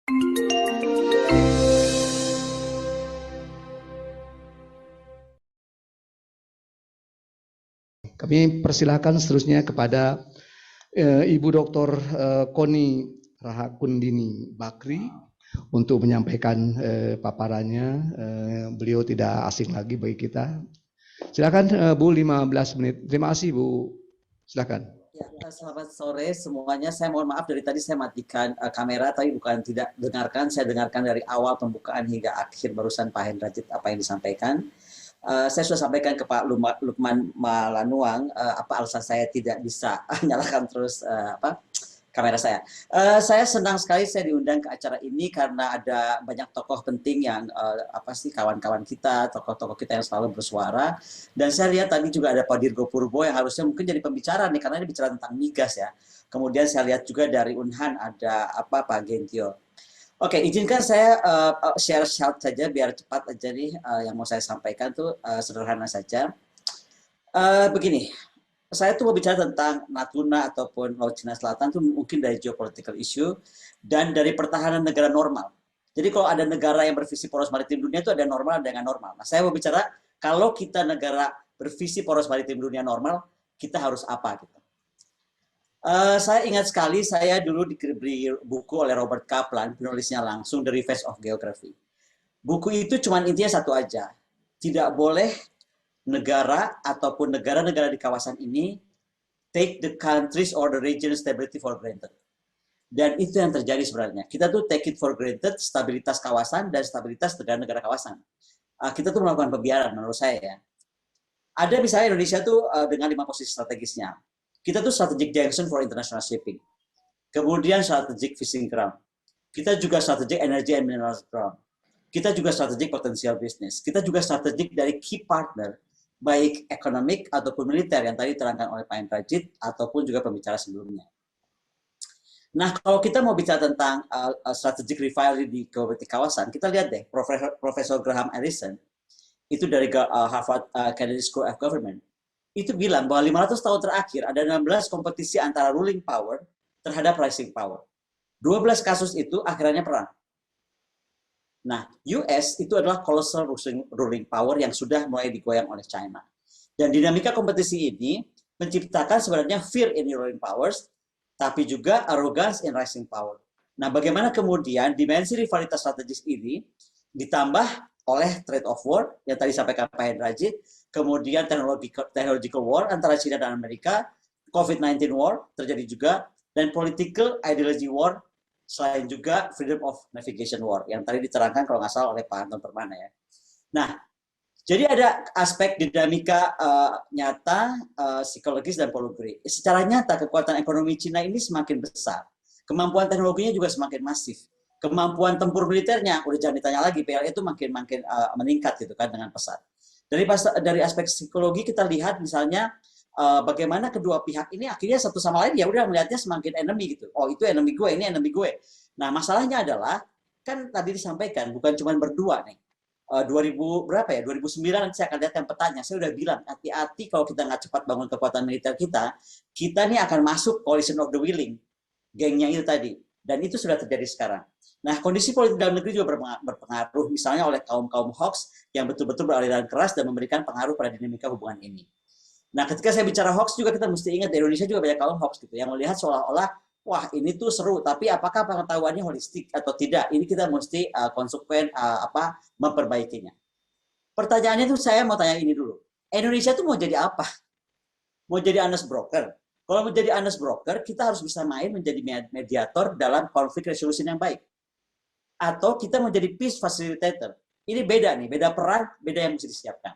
Kami persilakan seterusnya kepada Ibu Dr. Koni Rahakundini Bakri untuk menyampaikan paparannya. Beliau tidak asing lagi bagi kita. Silakan Bu, 15 menit. Terima kasih Bu. Silakan. Ya, selamat sore semuanya. Saya mohon maaf dari tadi saya matikan kamera, tapi bukan tidak dengarkan. Saya dengarkan dari awal pembukaan hingga akhir barusan Pak Hendrajit apa yang disampaikan. Saya sudah sampaikan ke Pak Lukman Malanuang apa alasan saya tidak bisa nyalakan terus kamera saya. Saya senang sekali saya diundang ke acara ini karena ada banyak tokoh penting yang kawan-kawan kita, tokoh-tokoh kita yang selalu bersuara. Dan saya lihat tadi juga ada Pak Dirgo Purbo yang harusnya mungkin jadi pembicara nih karena ini bicara tentang migas ya. Kemudian saya lihat juga dari Unhan ada Pak Gentio. Oke, izinkan saya share saja biar cepat aja nih yang mau saya sampaikan tuh sederhana saja. Begini, saya tuh mau bicara tentang Natuna ataupun Laut Cina Selatan tuh mungkin dari geopolitical issue dan dari pertahanan negara normal. Jadi kalau ada negara yang bervisi poros maritim dunia itu ada normal dan nggak normal. Nah, saya mau bicara kalau kita negara bervisi poros maritim dunia normal, kita harus apa gitu. Saya ingat sekali saya dulu diberi buku oleh Robert Kaplan, penulisnya langsung The Reverse of Geography. Buku itu cuma intinya satu aja, tidak boleh negara ataupun negara-negara di kawasan ini take the countries or the region stability for granted. Dan itu yang terjadi sebenarnya. Kita tuh take it for granted stabilitas kawasan dan stabilitas negara-negara kawasan. Kita tuh melakukan pembiaran menurut saya ya. Ada misalnya Indonesia tuh dengan 5 posisi strategisnya. Kita tuh strategic junction for international shipping. Kemudian strategic fishing ground. Kita juga strategic energy and minerals ground. Kita juga strategic potential business. Kita juga strategic dari key partner, baik ekonomik ataupun militer yang tadi terangkan oleh Pak Hendrajit ataupun juga pembicara sebelumnya. Nah, kalau kita mau bicara tentang strategic rivalry di kawasan, kita lihat deh, Profesor Graham Allison, itu dari Harvard Kennedy School of Government, itu bilang bahwa 500 tahun terakhir ada 16 kompetisi antara ruling power terhadap rising power. 12 kasus itu akhirnya perang. Nah, US itu adalah colossal ruling power yang sudah mulai digoyang oleh China. Dan dinamika kompetisi ini menciptakan sebenarnya fear in ruling powers, tapi juga arrogance in rising power. Nah, bagaimana kemudian dimensi rivalitas strategis ini ditambah oleh trade of war yang tadi sampaikan Pak Hendrajit, kemudian technological war antara China dan Amerika, COVID-19 war terjadi juga, dan political ideology war, selain juga freedom of navigation war yang tadi diterangkan kalau nggak salah oleh Pak Anton Permana ya. Nah, jadi ada aspek dinamika nyata, psikologis dan politik. Secara nyata kekuatan ekonomi China ini semakin besar, kemampuan teknologinya juga semakin masif. Kemampuan tempur militernya udah jangan ditanya lagi, PLA itu makin meningkat gitu kan dengan pesat. Dari aspek psikologi kita lihat misalnya bagaimana kedua pihak ini akhirnya satu sama lain ya udah melihatnya semakin enemy gitu. Oh, itu enemy gue, ini enemy gue. Nah, masalahnya adalah kan tadi disampaikan bukan cuma berdua nih. 2009 nanti saya akan lihat yang petanya. Saya udah bilang hati-hati kalau kita nggak cepat bangun kekuatan militer kita nih akan masuk coalition of the willing, gengnya itu tadi. Dan itu sudah terjadi sekarang. Nah, kondisi politik dalam negeri juga berpengaruh misalnya oleh kaum hoax yang betul-betul beraliran keras dan memberikan pengaruh pada dinamika hubungan ini. Nah, ketika saya bicara hoax juga kita mesti ingat di Indonesia juga banyak kaum hoax gitu yang melihat seolah-olah wah ini tuh seru, tapi apakah pengetahuannya holistik atau tidak? Ini kita mesti konsekuen memperbaikinya. Pertanyaannya tuh saya mau tanya ini dulu. Indonesia tuh mau jadi apa? Mau jadi honest broker? Kalau mau jadi honest broker, kita harus bisa main menjadi mediator dalam konflik resolution yang baik. Atau kita mau jadi peace facilitator. Ini beda nih, beda peran, beda yang mesti disiapkan.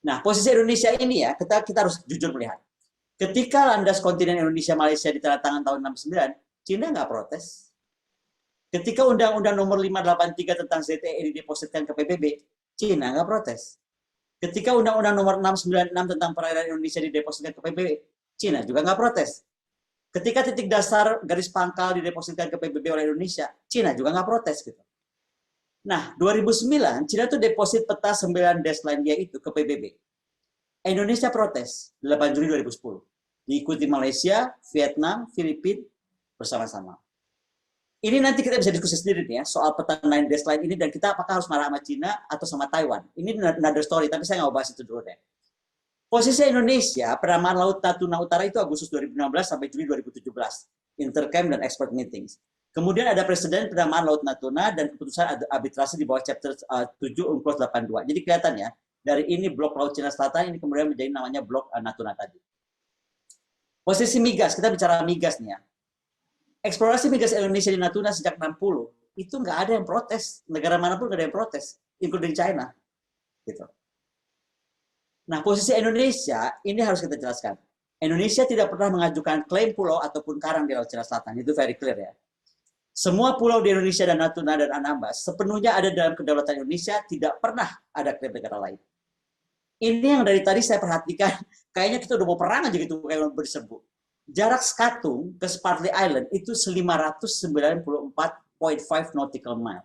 Nah, posisi Indonesia ini ya, kita harus jujur melihat. Ketika landas kontinen Indonesia-Malaysia ditandatangani tahun 69, Cina nggak protes. Ketika Undang-Undang Nomor 583 tentang ZTE didepositkan ke PBB, Cina nggak protes. Ketika Undang-Undang Nomor 696 tentang perairan Indonesia didepositkan ke PBB, Cina juga nggak protes. Ketika titik dasar garis pangkal didepositkan ke PBB oleh Indonesia, Cina juga nggak protes gitu. Nah, 2009 Cina tuh deposit peta 9 baseline dia itu ke PBB. Indonesia protes 8 Juli 2010. Diikuti Malaysia, Vietnam, Filipina bersama-sama. Ini nanti kita bisa diskusi sendiri nih ya soal peta 9 dash line ini, dan kita apakah harus marah sama Cina atau sama Taiwan. Ini another story, tapi saya nggak mau bahas itu dulu deh. Posisi Indonesia, peramahan Laut Natuna Utara itu Agustus 2016 sampai Juli 2017. Intercamp dan expert meetings. Kemudian ada presiden peramahan Laut Natuna dan keputusan arbitrasi di bawah chapter 7 UNCLOS 82. Jadi kelihatan ya, dari ini blok Laut Cina Selatan, ini kemudian menjadi namanya blok Natuna tadi. Posisi migas, kita bicara migas nih ya. Eksplorasi migas Indonesia di Natuna sejak 60 itu nggak ada yang protes, negara manapun nggak ada yang protes, including China, gitu. Nah, posisi Indonesia ini harus kita jelaskan. Indonesia tidak pernah mengajukan klaim pulau ataupun karang di Laut Cina Selatan, itu very clear ya. Semua pulau di Indonesia dan Natuna dan Anambas sepenuhnya ada dalam kedaulatan Indonesia, tidak pernah ada klaim negara lain. Ini yang dari tadi saya perhatikan, kayaknya kita udah mau perang aja gitu, kayak berserbu. Jarak Skatung ke Spratly Island itu 594.5 nautical mile.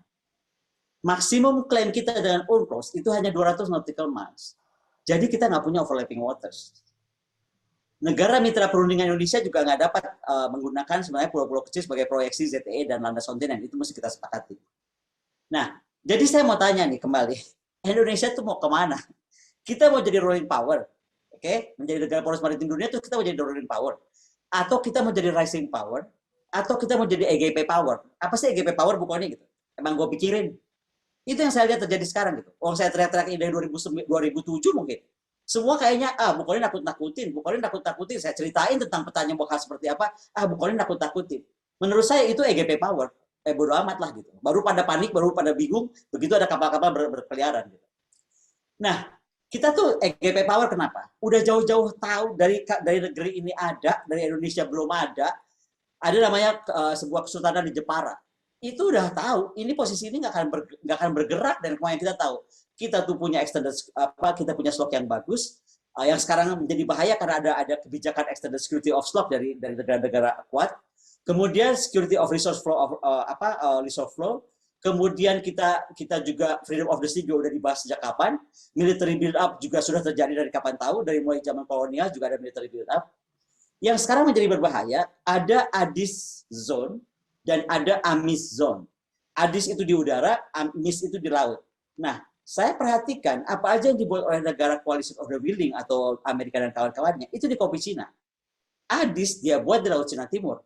Maksimum klaim kita dengan UNCLOS itu hanya 200 nautical miles. Jadi kita nggak punya overlapping waters. Negara mitra perundingan Indonesia juga nggak dapat menggunakan sebenarnya pulau-pulau kecil sebagai proyeksi ZTE dan landas kontinen. Itu mesti kita sepakati. Nah, jadi saya mau tanya nih kembali, Indonesia itu mau kemana? Kita mau jadi rolling power, oke? Menjadi negara poros maritim dunia, terus kita mau jadi rolling power. Atau kita mau jadi rising power, atau kita mau jadi EGP power. Apa sih EGP power bukannya gitu? Emang gue pikirin. Itu yang saya lihat terjadi sekarang gitu. Orang saya teriak-teriak dari 2007 mungkin. Semua kayaknya, bukannya nakut-nakutin. Saya ceritain tentang petanya bakal seperti apa, bukannya nakut-nakutin. Menurut saya itu EGP power. Bodo amat lah gitu. Baru pada panik, baru pada bingung, begitu ada kapal-kapal berkeliaran gitu. Nah, kita tuh EGP Power kenapa? Udah jauh-jauh tahu dari negeri ini ada, dari Indonesia belum ada namanya sebuah kesultanan di Jepara. Itu udah tahu, ini posisi ini nggak akan bergerak, dan kemarin kita tahu kita tuh punya extended kita punya slot yang bagus, yang sekarang menjadi bahaya karena ada kebijakan extended security of slot dari negara-negara kuat. Kemudian security of resource flow resource flow. Kemudian kita juga freedom of the sea juga udah dibahas sejak kapan. Military build up juga sudah terjadi dari kapan tahu, dari mulai zaman kolonial juga ada military build up. Yang sekarang menjadi berbahaya, ada ADIS zone dan ada AMIS zone. ADIS itu di udara, AMIS itu di laut. Nah, saya perhatikan apa aja yang dibuat oleh negara Coalition of the Willing atau Amerika dan kawan-kawannya, itu di kopi Cina. ADIS dia buat di Laut Cina Timur.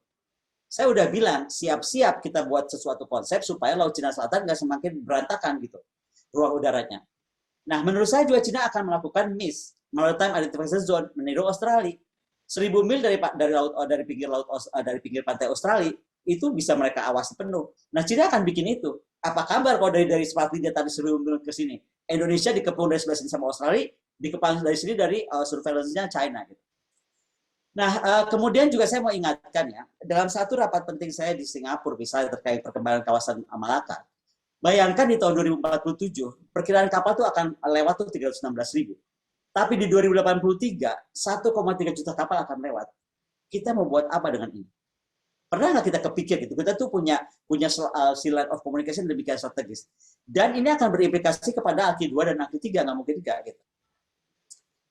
Saya udah bilang, siap-siap kita buat sesuatu konsep supaya Laut Cina Selatan nggak semakin berantakan gitu, ruang udaranya. Nah, menurut saya juga Cina akan melakukan MIS, Maritime Identification Zone, meniru Australia. 1000 mil dari pinggir pantai Australia, itu bisa mereka awasi penuh. Nah, Cina akan bikin itu. Apa kabar kalau dari Spratly dia tadi 1000 mil ke sini? Indonesia dikepung dari sebelah sini sama Australia, dikepung dari sini dari surveillance-nya China gitu. Nah, kemudian juga saya mau ingatkan ya, dalam satu rapat penting saya di Singapura, misalnya terkait perkembangan kawasan Malaka, bayangkan di tahun 2047, perkiraan kapal itu akan lewat tuh 316.000. Tapi di 2083, 1,3 juta kapal akan lewat. Kita mau buat apa dengan ini? Pernah nggak kita kepikir gitu? Kita tuh punya line of communication demikian strategis. Dan ini akan berimplikasi kepada Alki 2 dan Alki 3, nggak mungkin enggak gitu.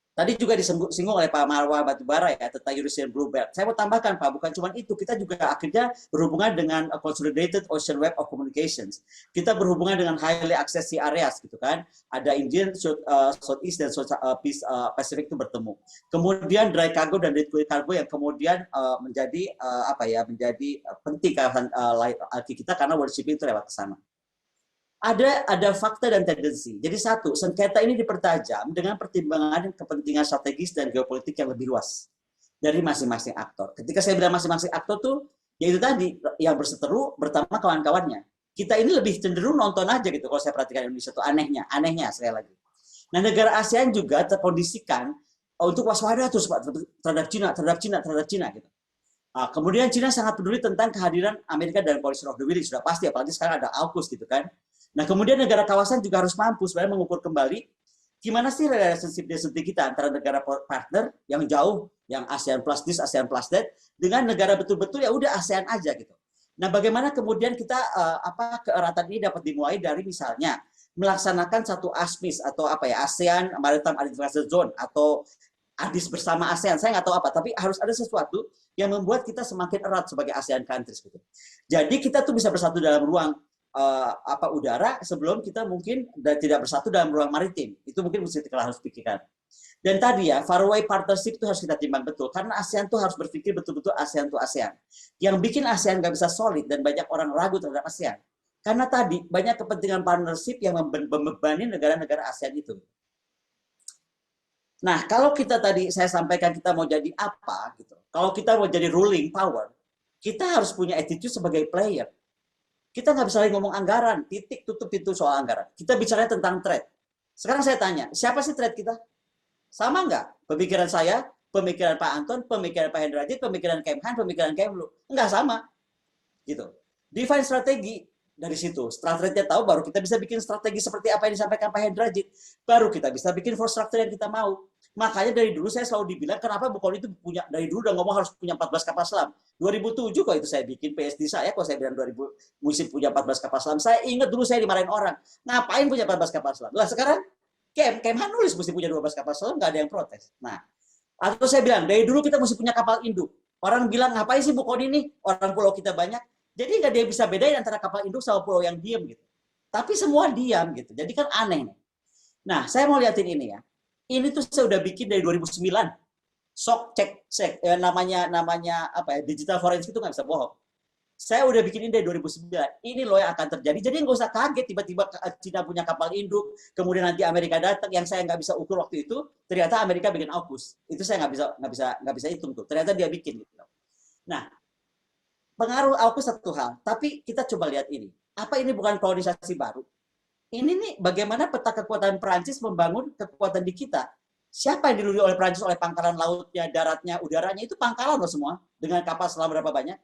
Tadi juga disinggung oleh Pak Marwa Batubara ya tentang Eurasian Blue Belt. Saya mau tambahkan Pak, bukan cuma itu, kita juga akhirnya berhubungan dengan Consolidated Ocean Web of Communications. Kita berhubungan dengan highly accessible areas gitu kan. Ada Indian, Southeast dan Pacific itu bertemu. Kemudian dry cargo dan liquid cargo yang kemudian menjadi penting kawasan kita karena world shipping itu lewat ke sana. Ada fakta dan tendensi. Jadi satu, sengketa ini dipertajam dengan pertimbangan kepentingan strategis dan geopolitik yang lebih luas dari masing-masing aktor. Ketika saya bilang masing-masing aktor tuh, yaitu tadi yang berseteru bersama kawan-kawannya. Kita ini lebih cenderung nonton aja gitu kalau saya perhatikan Indonesia tuh anehnya sekali lagi. Nah, negara ASEAN juga terkondisikan untuk waspada terus terhadap Cina gitu. Kemudian Cina sangat peduli tentang kehadiran Amerika dan Coalition of the Willing, sudah pasti, apalagi sekarang ada AUKUS gitu kan. Nah, kemudian negara kawasan juga harus mampu sebenarnya mengukur kembali gimana sih relationship kita antara negara partner yang jauh, yang ASEAN plus this, ASEAN plus that, dengan negara betul-betul ya udah ASEAN aja gitu. Nah, bagaimana kemudian kita keeratan ini dapat dimulai dari misalnya melaksanakan satu ASMIS atau ASEAN Maritime Identification Zone atau ADIS bersama ASEAN, saya nggak tahu apa, tapi harus ada sesuatu yang membuat kita semakin erat sebagai ASEAN countries gitu. Jadi kita tuh bisa bersatu dalam ruang udara sebelum kita mungkin tidak bersatu dalam ruang maritim. Itu mungkin mesti kita harus pikirkan. Dan tadi ya, faraway partnership itu harus kita timbang betul, karena ASEAN tuh harus berpikir betul-betul ASEAN to ASEAN. Yang bikin ASEAN nggak bisa solid dan banyak orang ragu terhadap ASEAN. Karena tadi banyak kepentingan partnership yang membebani negara-negara ASEAN itu. Nah, kalau kita tadi saya sampaikan kita mau jadi apa gitu. Kalau kita mau jadi ruling power, kita harus punya attitude sebagai player. Kita nggak bisa lagi ngomong anggaran, titik tutup pintu soal anggaran. Kita bicara tentang trade. Sekarang saya tanya, siapa sih trade kita? Sama nggak? Pemikiran saya, pemikiran Pak Anton, pemikiran Pak Hendrajit, pemikiran Kemhan, pemikiran Kemlu. Nggak sama. Gitu. Define strategi. Dari situ, setelah trade tahu, baru kita bisa bikin strategi seperti apa yang disampaikan Pak Hendrajit. Baru kita bisa bikin force structure yang kita mau. Makanya dari dulu saya selalu dibilang, kenapa Bu Kony itu punya, dari dulu udah ngomong harus punya 14 kapal selam. 2007 kok itu saya bikin PSD saya, kok saya bilang 2000 mesti punya 14 kapal selam. Saya ingat dulu saya dimarahin orang, ngapain punya 14 kapal selam? Lah sekarang, Kemhan nulis mesti punya 12 kapal selam, nggak ada yang protes. Nah, atau saya bilang, dari dulu kita mesti punya kapal induk. Orang bilang, ngapain sih Bu Kony ini? Orang pulau kita banyak. Jadi nggak dia bisa bedain antara kapal induk sama pulau yang diam gitu. Tapi semua diam gitu. Jadi kan aneh nih. Nah, saya mau liatin ini ya. Ini tuh saya udah bikin dari 2009. Sok cek namanya apa ya? Digital forensik itu nggak bisa bohong. Saya udah bikin ini dari 2009. Ini loh yang akan terjadi. Jadi nggak usah kaget tiba-tiba Cina punya kapal induk, kemudian nanti Amerika datang yang saya nggak bisa ukur waktu itu. Ternyata Amerika bikin AUKUS. Itu saya nggak bisa hitung tuh. Ternyata dia bikin gitu. Nah, pengaruh AUKUS satu hal, tapi kita coba lihat ini. Apa ini bukan kolonisasi baru? Ini nih bagaimana peta kekuatan Perancis membangun kekuatan di kita. Siapa yang dilindungi oleh Perancis oleh pangkalan lautnya, daratnya, udaranya, itu pangkalan loh semua. Dengan kapal selam berapa banyak.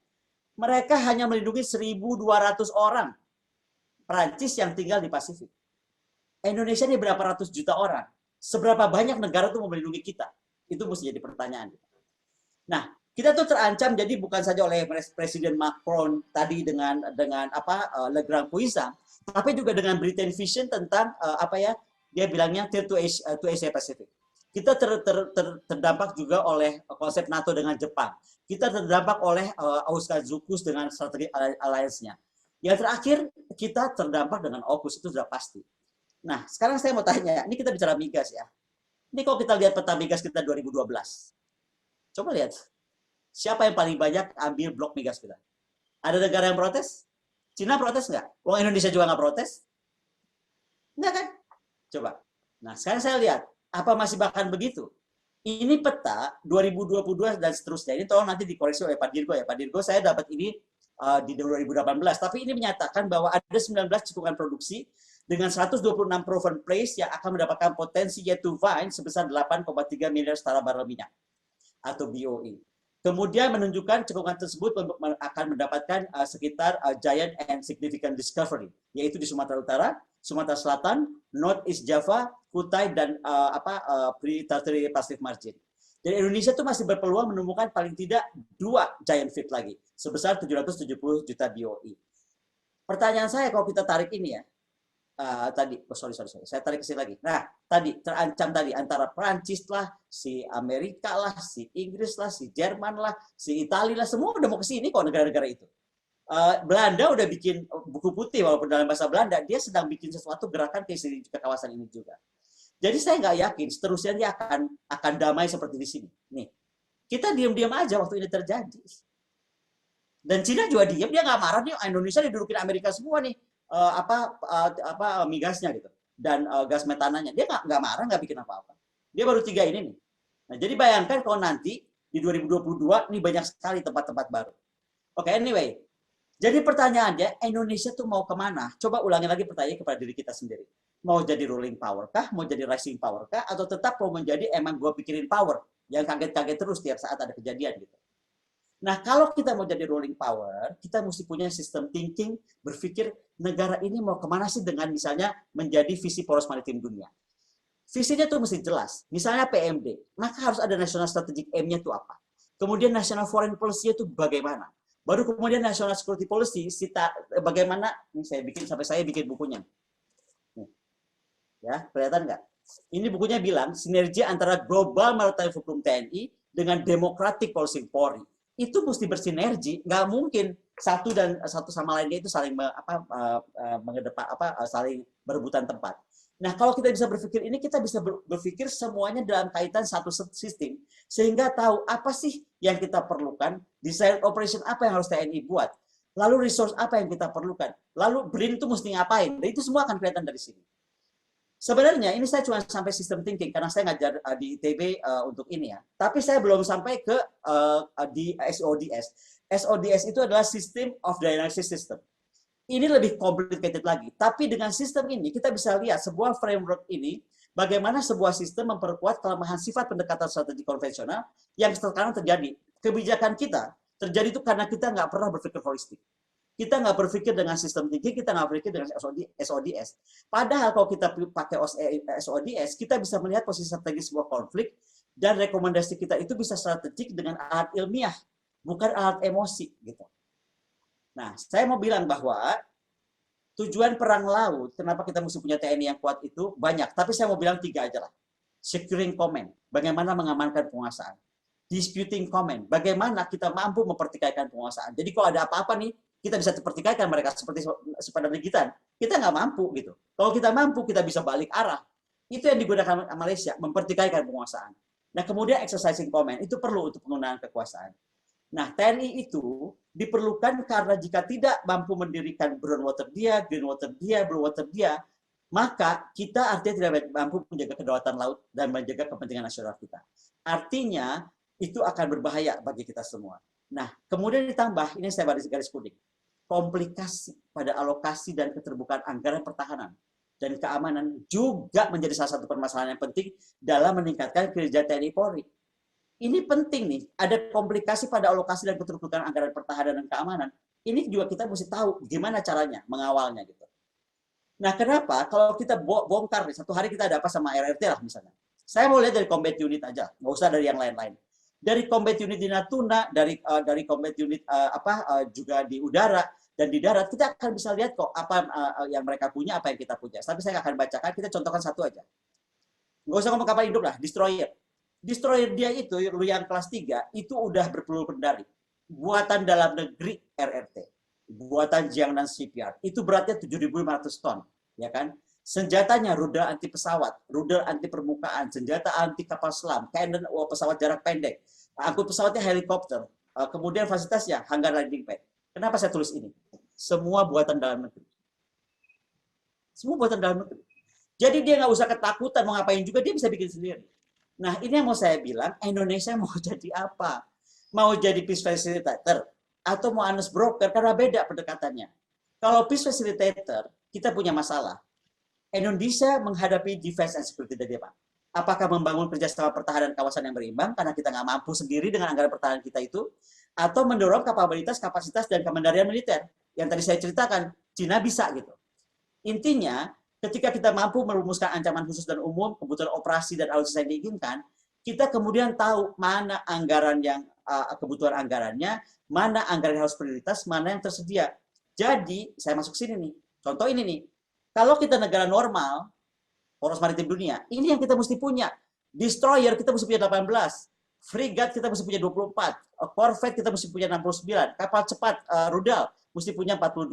Mereka hanya melindungi 1.200 orang Perancis yang tinggal di Pasifik. Indonesia ini berapa ratus juta orang. Seberapa banyak negara itu mau melindungi kita? Itu mesti jadi pertanyaan. Nah, kita tuh terancam jadi bukan saja oleh Presiden Macron tadi dengan Le Grand Puissant, tapi juga dengan Britain Vision tentang dia bilangnya Tier to Asia Pacific. Kita terdampak juga oleh konsep NATO dengan Jepang. Kita terdampak oleh AUKUS dengan strategi alliance-nya. Yang terakhir, kita terdampak dengan AUKUS, itu sudah pasti. Nah, sekarang saya mau tanya, ini kita bicara migas ya. Ini kalau kita lihat peta migas kita 2012. Coba lihat. Siapa yang paling banyak ambil blok migas kita? Ada negara yang protes? Cina protes nggak? Wong Indonesia juga nggak protes? Nggak kan? Coba. Nah, sekarang saya lihat. Apa masih bahkan begitu? Ini peta 2022 dan seterusnya. Ini tolong nanti dikoreksi oleh Pak Dirgo ya. Pak Dirgo, saya dapat ini di 2018. Tapi ini menyatakan bahwa ada 19 cekungan produksi dengan 126 proven place yang akan mendapatkan potensi yet to find sebesar 8,3 miliar setara barrel minyak atau BOE. Kemudian menunjukkan cekungan tersebut akan mendapatkan sekitar giant and significant discovery, yaitu di Sumatera Utara, Sumatera Selatan, North East Java, Kutai, dan Pre-Tertiary Pacific Margin. Dan Indonesia itu masih berpeluang menemukan paling tidak 2 giant field lagi, sebesar 770 juta BOE. Pertanyaan saya kalau kita tarik ini ya, saya tarik ke sini lagi. Nah, tadi terancam tadi antara Prancis lah, si Amerika lah, si Inggris lah, si Jerman lah, si Italia lah, semua udah mau ke sini kok negara-negara itu. Belanda udah bikin buku putih walaupun dalam bahasa Belanda, dia sedang bikin sesuatu gerakan ke kawasan ini juga. Jadi saya nggak yakin seterusnya dia akan damai seperti di sini. Nih, kita diam-diam aja waktu ini terjadi. Dan Cina juga diam, dia nggak marah nih, Indonesia didudukin Amerika semua nih. Migasnya gitu dan gas metananya, dia nggak marah, nggak bikin apa-apa. Dia baru 3 ini nih. Nah, jadi bayangkan kalau nanti di 2022 ini banyak sekali tempat-tempat baru. Oke, anyway. Jadi pertanyaannya, Indonesia tuh mau kemana? Coba ulangi lagi pertanyaan kepada diri kita sendiri. Mau jadi ruling power kah? Mau jadi rising power kah? Atau tetap mau menjadi emang gue pikirin power yang kaget-kaget terus tiap saat ada kejadian gitu. Nah, kalau kita mau jadi ruling power, kita mesti punya sistem thinking, berpikir negara ini mau kemana sih dengan misalnya menjadi visi poros maritim dunia. Visinya tuh mesti jelas. Misalnya PMD, maka harus ada national strategic aim-nya itu apa. Kemudian national foreign policy itu bagaimana. Baru kemudian national security policy, bagaimana, ini saya bikin sampai saya bikin bukunya. Nih. Ya, kelihatan nggak? Ini bukunya bilang sinergi antara Global Maritime Fulcrum TNI dengan Democratic Policing Polri. Itu mesti bersinergi, nggak mungkin satu sama lainnya itu saling saling berebutan tempat. Nah, kalau kita bisa berpikir ini, kita bisa berpikir semuanya dalam kaitan satu sistem, sehingga tahu apa sih yang kita perlukan, design operation apa yang harus TNI buat, lalu resource apa yang kita perlukan, lalu BRIN itu mesti ngapain, dan itu semua akan kelihatan dari sini. Sebenarnya ini saya cuma sampai system thinking, karena saya ngajar di ITB untuk ini ya, tapi saya belum sampai ke di SODS. SODS itu adalah System of Dynamic System. Ini lebih complicated lagi. Tapi dengan sistem ini, kita bisa lihat sebuah framework ini, bagaimana sebuah sistem memperkuat kelemahan sifat pendekatan strategi konvensional yang sekarang terjadi. Kebijakan kita terjadi itu karena kita nggak pernah berpikir holistik. Kita nggak berpikir dengan sistem tinggi, kita nggak berpikir dengan SODS. Padahal kalau kita pakai SODS, kita bisa melihat posisi strategi sebuah konflik, dan rekomendasi kita itu bisa strategik dengan alat ilmiah, bukan alat emosi. Gitu. Nah, saya mau bilang bahwa tujuan perang laut, kenapa kita mesti punya TNI yang kuat itu banyak. Tapi saya mau bilang 3 aja lah. Securing command, bagaimana mengamankan penguasaan. Disputing command, bagaimana kita mampu mempertikaikan penguasaan. Jadi kalau ada apa-apa nih, kita bisa pertikaikan mereka seperti sepadan gigitan. Kita nggak mampu gitu. Kalau kita mampu, kita bisa balik arah. Itu yang digunakan Malaysia, mempertikaikan penguasaan. Nah, kemudian exercising command, itu perlu untuk penggunaan kekuasaan. Nah, TNI itu diperlukan karena jika tidak mampu mendirikan brown water dia, green water dia, blue water dia, maka kita artinya tidak mampu menjaga kedaulatan laut dan menjaga kepentingan nasional kita. Artinya, itu akan berbahaya bagi kita semua. Nah, kemudian ditambah, ini saya garis kuning, komplikasi pada alokasi dan keterbukaan anggaran pertahanan dan keamanan juga menjadi salah satu permasalahan yang penting dalam meningkatkan kinerja TNI Polri. Ini penting nih, ada komplikasi pada alokasi dan keterbukaan anggaran pertahanan dan keamanan. Ini juga kita mesti tahu gimana caranya mengawalnya gitu. Nah, kenapa? Kalau kita bongkar nih, satu hari kita ada apa sama RRT lah misalnya. Saya mau lihat dari combat unit aja, nggak usah dari yang lain-lain. Dari combat unit di Natuna, dari combat unit juga di udara dan di darat, kita akan bisa lihat kok apa yang mereka punya, apa yang kita punya. Tapi saya akan bacakan, kita contohkan satu aja. Nggak usah ngomong kapal induk lah, destroyer. Destroyer dia itu, yang kelas 3, itu udah berpeluru kendali. Buatan dalam negeri RRT. Buatan Jiangnan Shipyard. Itu beratnya 7.500 ton. Ya kan? Senjatanya rudal anti pesawat, rudal anti permukaan, senjata anti kapal selam, cannon pesawat jarak pendek. Angkut pesawatnya helikopter. Kemudian fasilitasnya hangar landing pad. Kenapa saya tulis ini? Semua buatan dalam negeri. Semua buatan dalam negeri. Jadi dia nggak usah ketakutan mau ngapain juga, dia bisa bikin sendiri. Nah, ini yang mau saya bilang, Indonesia mau jadi apa? Mau jadi peace facilitator atau mau honest broker, karena beda pendekatannya. Kalau peace facilitator, kita punya masalah. Indonesia menghadapi defense and security dari apa? Apakah membangun kerjasama pertahanan kawasan yang berimbang, karena kita nggak mampu sendiri dengan anggaran pertahanan kita itu, atau mendorong kapasitas, dan kemandirian militer. Yang tadi saya ceritakan, Cina bisa gitu. Intinya, ketika kita mampu merumuskan ancaman khusus dan umum, kebutuhan operasi dan alutsista yang diinginkan, kita kemudian tahu mana anggaran yang kebutuhan anggarannya, mana anggaran yang harus prioritas, mana yang tersedia. Jadi, saya masuk sini nih. Contoh ini nih. Kalau kita negara normal, poros maritim dunia, ini yang kita mesti punya. Destroyer kita mesti punya 18. Frigate kita mesti punya 24. Corvette kita mesti punya 69. Kapal cepat rudal mesti punya 42.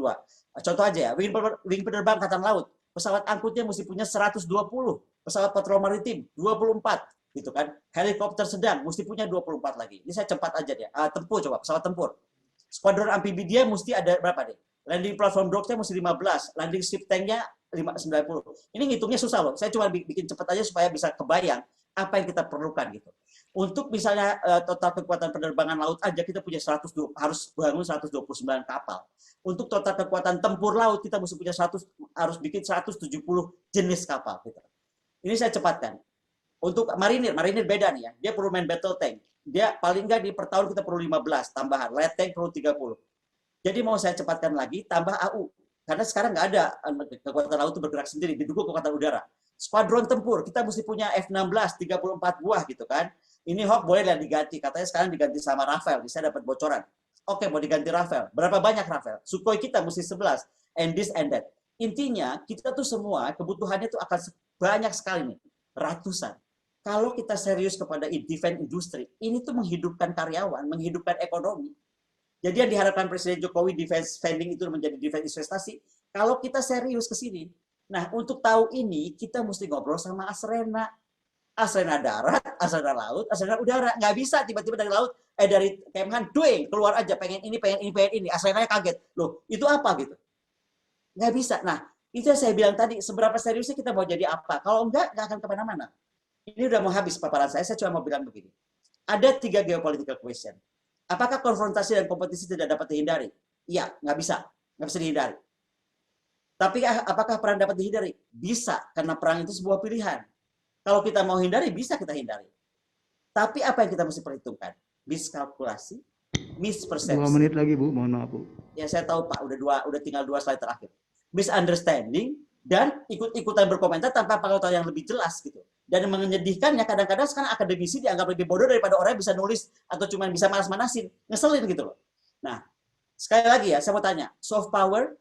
Contoh aja ya, wing penerbang angkatan laut. Pesawat angkutnya mesti punya 120, pesawat patrol maritim 24, gitu kan. Helikopter sedang mesti punya 24 lagi. Ini saya cepat aja deh. Tempur coba, pesawat tempur. Skuadron amfibi dia mesti ada berapa deh? Landing platform docknya mesti 15, landing ship tanknya 90. Ini ngitungnya susah loh. Saya cuma bikin cepat aja supaya bisa kebayang apa yang kita perlukan gitu. Untuk misalnya total kekuatan penerbangan laut aja kita punya 120, harus bangun 129 kapal. Untuk total kekuatan tempur laut kita mesti punya harus bikin 170 jenis kapal gitu. Ini saya cepatkan. Untuk marinir beda nih ya. Dia perlu main battle tank. Dia paling nggak di per tahun kita perlu 15 tambahan. Light tank perlu 30. Jadi mau saya cepatkan lagi tambah AU. Karena sekarang nggak ada kekuatan laut itu bergerak sendiri, didukung kekuatan udara. Skuadron tempur kita mesti punya F-16 34 buah gitu kan. Ini Hawk boleh lah diganti. Katanya sekarang diganti sama Rafale. Saya dapat bocoran. Oke, mau diganti Rafale. Berapa banyak Rafale? Sukhoi kita mesti 11. And this and that. Intinya, kita tuh semua kebutuhannya tuh akan banyak sekali nih. ratusan. Kalau kita serius kepada defense industri, ini tuh menghidupkan karyawan, menghidupkan ekonomi. Jadi yang diharapkan Presiden Jokowi defense spending itu menjadi defense investasi, kalau kita serius ke sini. Nah, untuk tahu ini, kita mesti ngobrol sama Asrena. Asrena darat, Asrena laut, Asrena udara. Nggak bisa tiba-tiba dari laut, dari Kemhan, doing, keluar aja, pengen ini, pengen ini, pengen ini. Asrenanya kaget. Loh, itu apa gitu? Nggak bisa. Nah, itu yang saya bilang tadi, seberapa seriusnya kita mau jadi apa. Kalau enggak akan kemana-mana. Ini udah mau habis paparan saya cuma mau bilang begini. Ada 3 geopolitical question. Apakah konfrontasi dan kompetisi tidak dapat dihindari? Iya, nggak bisa dihindari. Tapi apakah perang dapat dihindari? Bisa, karena perang itu sebuah pilihan. Kalau kita mau hindari, bisa kita hindari. Tapi apa yang kita mesti perhitungkan? Miskalkulasi, 2 mispersepsi. menit lagi Bu, mohon maaf Bu. Ya saya tahu Pak, udah tinggal 2 slide terakhir. Misunderstanding dan ikut-ikutan berkomentar tanpa pengetahuan yang lebih jelas gitu. Dan menyedihkannya kadang-kadang sekarang akademisi dianggap lebih bodoh daripada orang yang bisa nulis atau cuma bisa malas-manasin, ngeselin gitu loh. Nah, sekali lagi ya, saya mau tanya, soft power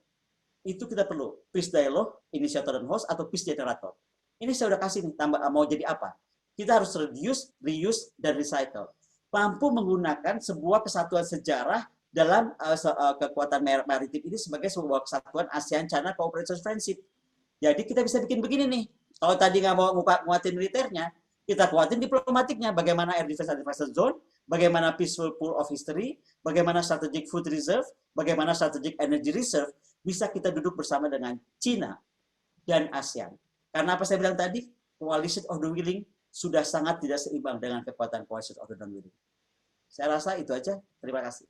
itu kita perlu peace dialogue, initiator dan host, atau peace generator. Ini saya udah kasih nih, tambah mau jadi apa? Kita harus reduce, reuse, dan recycle. Mampu menggunakan sebuah kesatuan sejarah dalam kekuatan maritim ini sebagai sebuah kesatuan ASEAN-China Cooperation Friendship. Jadi kita bisa bikin begini nih. Kalau tadi nggak mau nguatin militernya, kita kuatin diplomatiknya. Bagaimana air defense and defense zone, bagaimana peaceful pool of history, bagaimana strategic food reserve, bagaimana strategic energy reserve, bisa kita duduk bersama dengan China dan ASEAN. Karena apa saya bilang tadi, coalition of the willing sudah sangat tidak seimbang dengan kekuatan coalition of the non-willing. Saya rasa itu aja. Terima kasih.